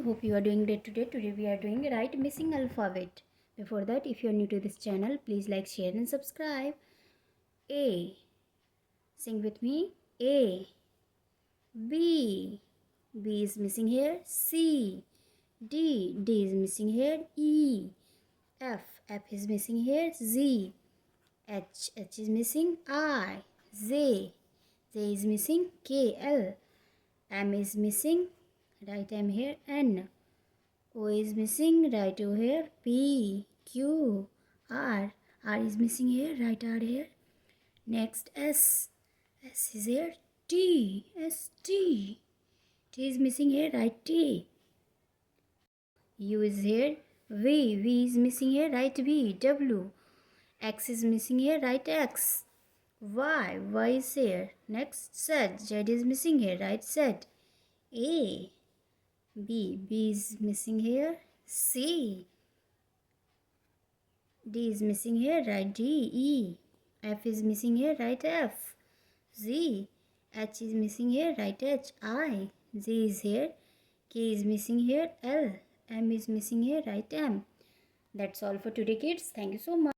Hope you are doing great today. Today we are doing right missing alphabet. Before that, if you are new to this channel, please like, share and subscribe. A. Sing with me. A. B. B is missing here. C. D. D is missing here. E. F. F is missing here. Z. H. H is missing. I. Z. Z is missing. K. L. M is missing. Right M here. N. O is missing. Right O here. P. Q. R. R is missing here. Right R here. Next S. S is here. T. S. T. T is missing here. Right T. U is here. V. V is missing here. Right V. W. X is missing here. Right X. Y. Y is here. Next Z. Z is missing here. Right Z. A. B. B is missing here. C. D is missing here. Right D. E. F is missing here. Right F. Z. H is missing here. Right H. I. Z is here. K is missing here. L. M is missing here. Right M. That's all for today, kids. Thank you so much.